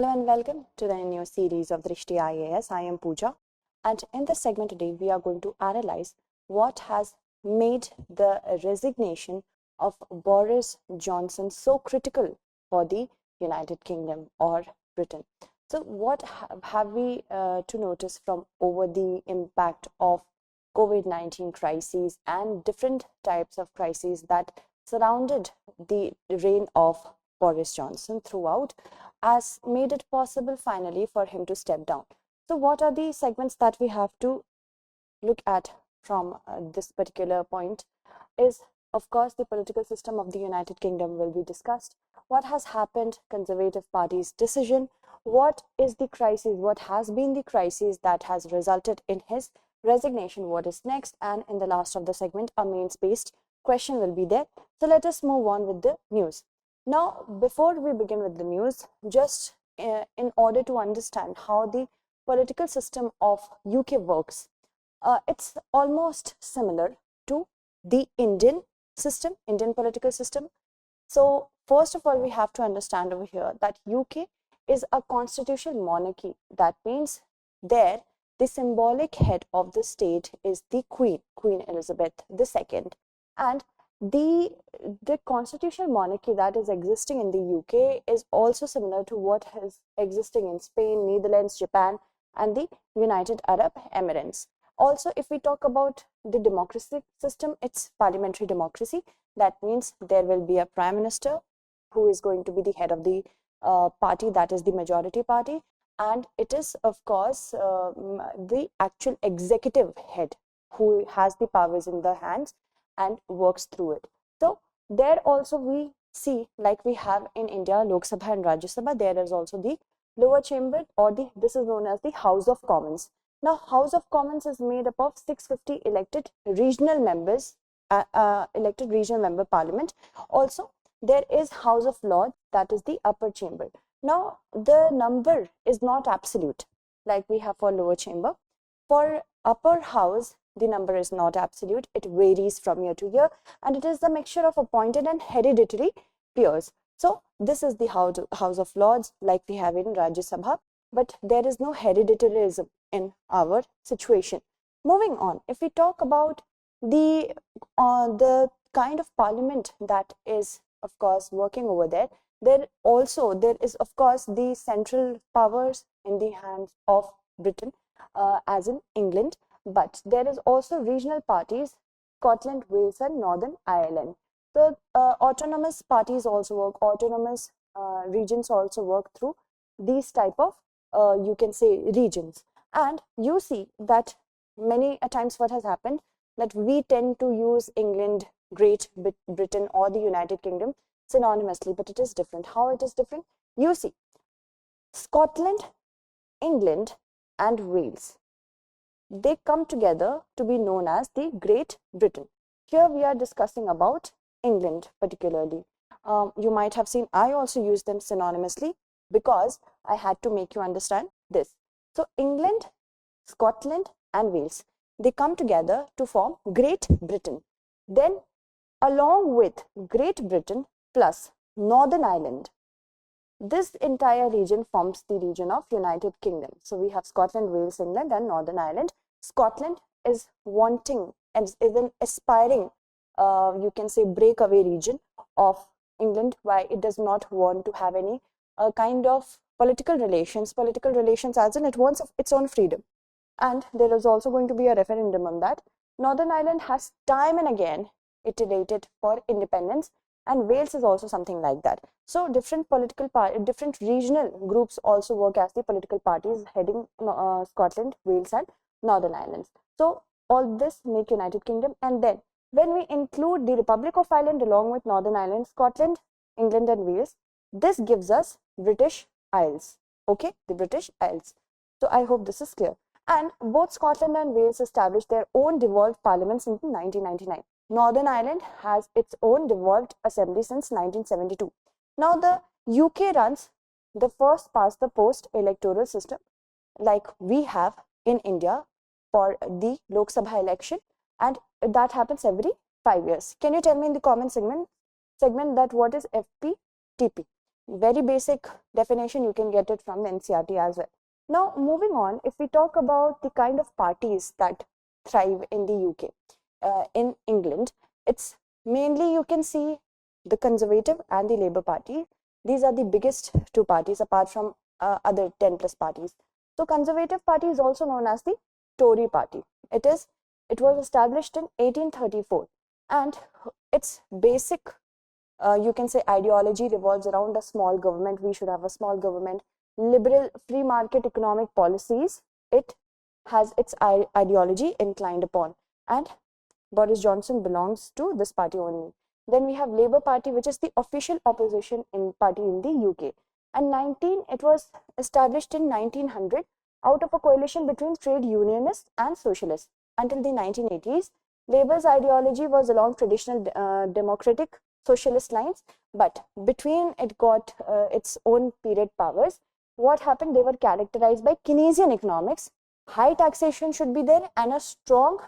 Hello and welcome to the new series of Drishti IAS. I am Pooja, and in this segment today we are going to analyze what has made the resignation of Boris Johnson so critical for the United Kingdom or Britain. So what have we to notice from over the impact of COVID-19 crises and different types of crises that surrounded the reign of Boris Johnson throughout, has made it possible finally for him to step down. So what are the segments that we have to look at from this particular point is, of course, the political system of the United Kingdom will be discussed. What has happened, Conservative Party's decision, what is the crisis, what has been the crisis that has resulted in his resignation, what is next, and in the last of the segment, a mains-based question will be there. So let us move on with the news. Now, before we begin with the news, just in order to understand how the political system of UK works, it's almost similar to the Indian system, Indian political system. So first of all, we have to understand over here that UK is a constitutional monarchy. That means there the symbolic head of the state is the Queen, Queen Elizabeth II, and the constitutional monarchy that is existing in the UK is also similar to what is existing in Spain, Netherlands, Japan, and the United Arab Emirates. Also, if we talk about the democracy system, it's parliamentary democracy. That means there will be a prime minister who is going to be the head of the party, that is the majority party, and it is, of course, the actual executive head who has the powers in their hands and works through it. So there also we see, like we have in India, Lok Sabha and Rajya Sabha, there is also the lower chamber, or this is known as the House of Commons. Now, House of Commons is made up of 650 elected regional members, elected regional member parliament. Also, there is House of Lords, that is the upper chamber. Now, the number is not absolute like we have for lower chamber. For upper house, the number is not absolute. It varies from year to year, and it is the mixture of appointed and hereditary peers. So this is the House of Lords, like we have in Rajya Sabha, but there is no hereditarism in our situation. Moving on, if we talk about the kind of parliament that is, of course, working over there, there is, of course, the central powers in the hands of Britain, as in England, but there is also regional parties, Scotland, Wales, and Northern Ireland. So autonomous parties also work, autonomous regions also work through these type of, you can say, regions. And you see that many a times what has happened, that we tend to use England, Great Britain, or the United Kingdom synonymously, but it is different. How it is different? You see, Scotland, England, and Wales, they come together to be known as the Great Britain. Here we are discussing about England particularly. You might have seen I also use them synonymously because I had to make you understand this. So England, Scotland, and Wales, they come together to form Great Britain. Then along with Great Britain plus Northern Ireland, this entire region forms the region of United Kingdom. So we have Scotland, Wales, England, and Northern Ireland. Scotland is wanting and is an aspiring, you can say, breakaway region of England, why it does not want to have any kind of political relations as in it wants its own freedom. And there is also going to be a referendum on that. Northern Ireland has time and again iterated for independence, and Wales is also something like that. So different different regional groups also work as the political parties heading Scotland, Wales, and Northern Ireland. So all this make United Kingdom, and then when we include the Republic of Ireland along with Northern Ireland, Scotland, England, and Wales, this gives us British Isles. Okay, the British Isles. So I hope this is clear. And both Scotland and Wales established their own devolved parliaments in 1999. Northern Ireland has its own devolved assembly since 1972. Now the UK runs the first past the post electoral system like we have in India for the Lok Sabha election, and that happens every 5 years. Can you tell me in the comment segment that what is FPTP? very basic definition, you can get it from the NCERT as well. Now, moving on, if we talk about the kind of parties that thrive in the UK, in England, it's mainly you can see the Conservative and the Labour Party. These are the biggest two parties apart from other 10 plus parties. So Conservative Party is also known as the Tory Party. It was established in 1834, and its basic you can say ideology revolves around a small government. We should have a small government, liberal free market economic policies. It has its ideology inclined upon, and Boris Johnson belongs to this party only. Then we have Labour Party, which is the official opposition party in the UK. And it was established in 1900 out of a coalition between trade unionists and socialists. Until the 1980s, Labour's ideology was along traditional democratic socialist lines, but between it got its own period powers, what happened? They were characterized by Keynesian economics. High taxation should be there and a strong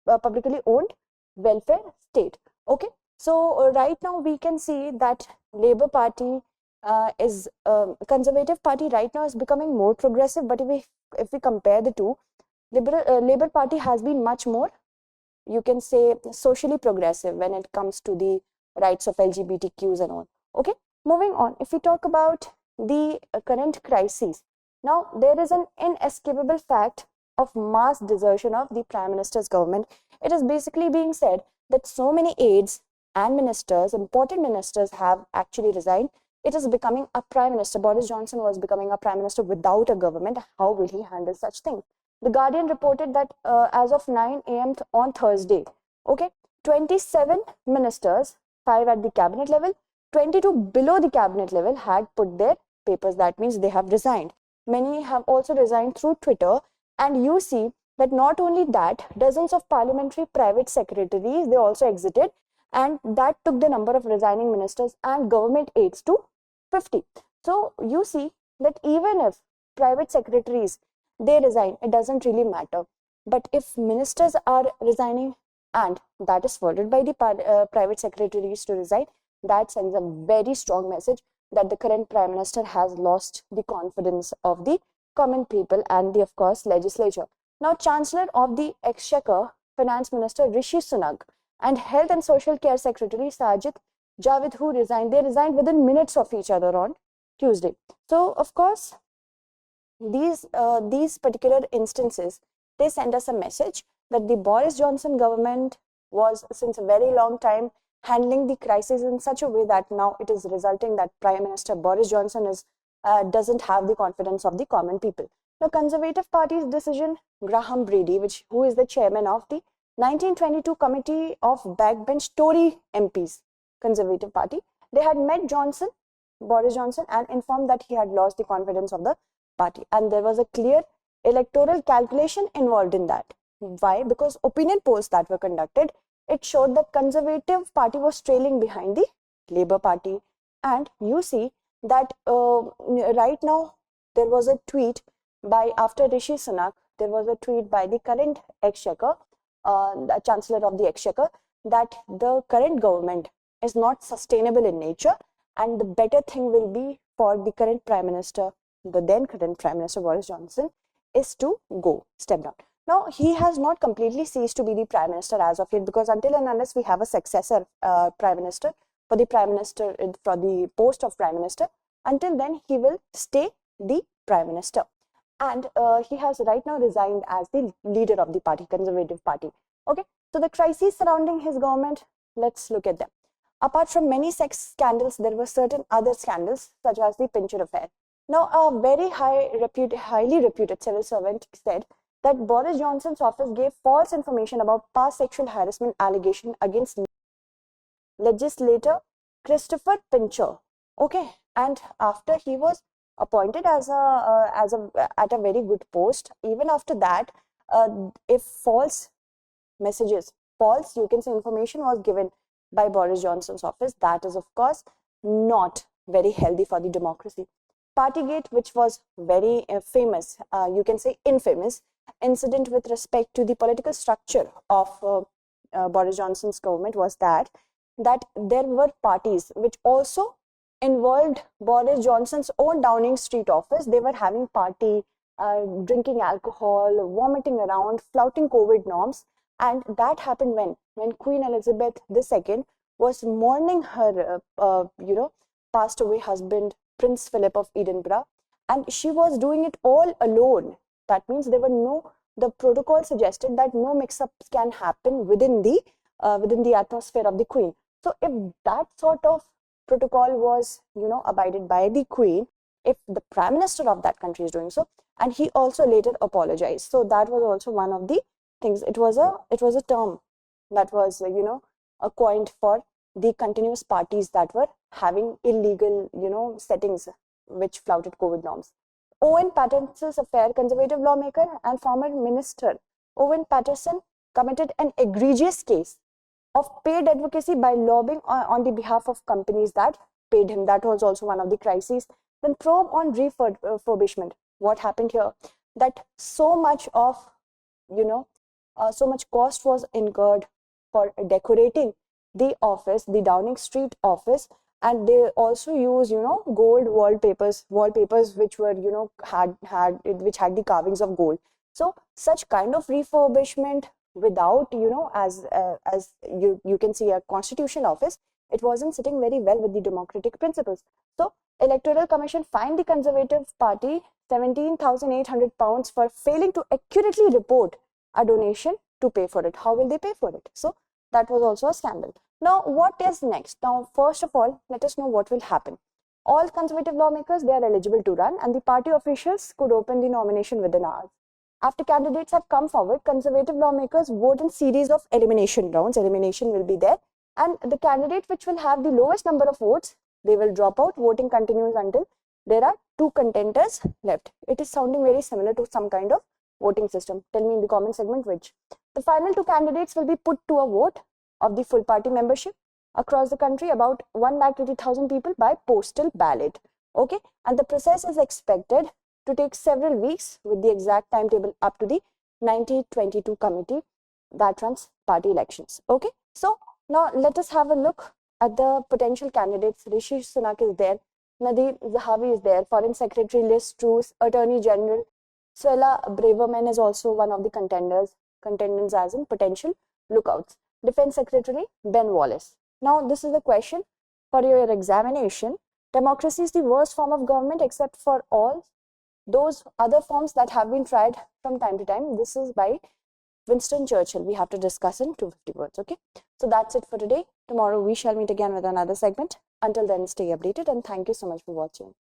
publicly owned welfare state. Okay, so right now we can see that Labour Party is Conservative Party right now is becoming more progressive, but if we compare the two, Labour Party has been much more, you can say, socially progressive when it comes to the rights of LGBTQs and all. Okay, moving on, if we talk about the current crises, now there is an inescapable fact of mass desertion of the Prime Minister's government. It is basically being said that so many aides and ministers, important ministers, have actually resigned. It is becoming a Prime Minister. Boris Johnson was becoming a Prime Minister without a government. How will he handle such things? The Guardian reported that as of 9 a.m. on Thursday, okay, 27 ministers, 5 at the cabinet level, 22 below the cabinet level, had put their papers. That means they have resigned. Many have also resigned through Twitter. And you see that not only that, dozens of parliamentary private secretaries, they also exited, and that took the number of resigning ministers and government aides to 50. So you see that even if private secretaries, they resign, it doesn't really matter. But if ministers are resigning and that is followed by the private secretaries to resign, that sends a very strong message that the current Prime Minister has lost the confidence of the common people and the, of course, legislature. Now, Chancellor of the Exchequer, Finance Minister Rishi Sunak, and Health and Social Care Secretary Sajid Javid, who resigned, they resigned within minutes of each other on Tuesday. So, of course, these particular instances, they send us a message that the Boris Johnson government was since a very long time handling the crisis in such a way that now it is resulting that Prime Minister Boris Johnson doesn't have the confidence of the common people. Now, Conservative Party's decision, Graham Brady, who is the chairman of the 1922 Committee of Backbench Tory MPs, Conservative Party, they had met Boris Johnson, and informed that he had lost the confidence of the party. And there was a clear electoral calculation involved in that. Why? Because opinion polls that were conducted, it showed that Conservative Party was trailing behind the Labour Party. And you see that right now there was a tweet after Rishi Sunak, there was a tweet by the current Exchequer, the Chancellor of the Exchequer, that the current government is not sustainable in nature, and the better thing will be for the current Prime Minister, the then current Prime Minister Boris Johnson, is to step down. Now, he has not completely ceased to be the Prime Minister as of yet, because until and unless we have a successor Prime Minister for the post of Prime Minister, until then he will stay the Prime Minister. And he has right now resigned as the leader of the party, Conservative Party. Okay, so the crises surrounding his government, let's look at them. Apart from many sex scandals, there were certain other scandals, such as the Pincher affair. Now, a very highly reputed civil servant said that Boris Johnson's office gave false information about past sexual harassment allegation against legislator Christopher Pincher. Okay, and after he was appointed at a very good post, even after that, if false you can say information was given by Boris Johnson's office, that is of course not very healthy for the democracy. Partygate, which was very famous, you can say infamous incident with respect to the political structure of Boris Johnson's government, was that there were parties which also involved Boris Johnson's own Downing Street office. They were having party, drinking alcohol, vomiting around, flouting COVID norms. And that happened when Queen Elizabeth II was mourning her, passed away husband, Prince Philip of Edinburgh. And she was doing it all alone. That means the protocol suggested that no mix-ups can happen within the atmosphere of the Queen. So if that sort of protocol was, abided by the Queen, if the Prime Minister of that country is doing so, and he also later apologized. So that was also one of the things. It was a term that was, coined for the continuous parties that were having illegal, settings which flouted COVID norms. Owen Paterson's affair, conservative lawmaker and former minister Owen Paterson committed an egregious case of paid advocacy by lobbying on the behalf of companies that paid him. That was also one of the crises. Then probe on refurbishment. What happened here? That so much cost was incurred for decorating the office, the Downing Street office, and they also use, gold wallpapers which were, which had the carvings of gold. So such kind of refurbishment without, as you can see, a constitutional office, it wasn't sitting very well with the democratic principles. So Electoral Commission fined the Conservative Party £17,800 for failing to accurately report a donation to pay for it. How will they pay for it? So that was also a scandal. Now, what is next? Now, first of all, let us know what will happen. All Conservative lawmakers, they are eligible to run, and the party officials could open the nomination within hours. After candidates have come forward, Conservative lawmakers vote in series of elimination rounds. Elimination will be there, and the candidate which will have the lowest number of votes, they will drop out. Voting continues until there are 2 contenders left. It is sounding very similar to some kind of voting system. Tell me in the comment segment which. The final 2 candidates will be put to a vote of the full party membership across the country, about 1,80,000 people, by postal ballot. Okay, and the process is expected to take several weeks, with the exact timetable up to the 1922 committee that runs party elections. Okay, so now let us have a look at the potential candidates. Rishi Sunak is there, Nadeem Zahawi is there, Foreign Secretary Liz Truss, Attorney General Suella Braverman is also one of the contenders as in potential lookouts. Defense Secretary Ben Wallace. Now, this is the question for your examination. Democracy is the worst form of government except for all those other forms that have been tried from time to time. This is by Winston Churchill. We have to discuss in 250 words. Okay. So that's it for today. Tomorrow we shall meet again with another segment. Until then, stay updated and thank you so much for watching.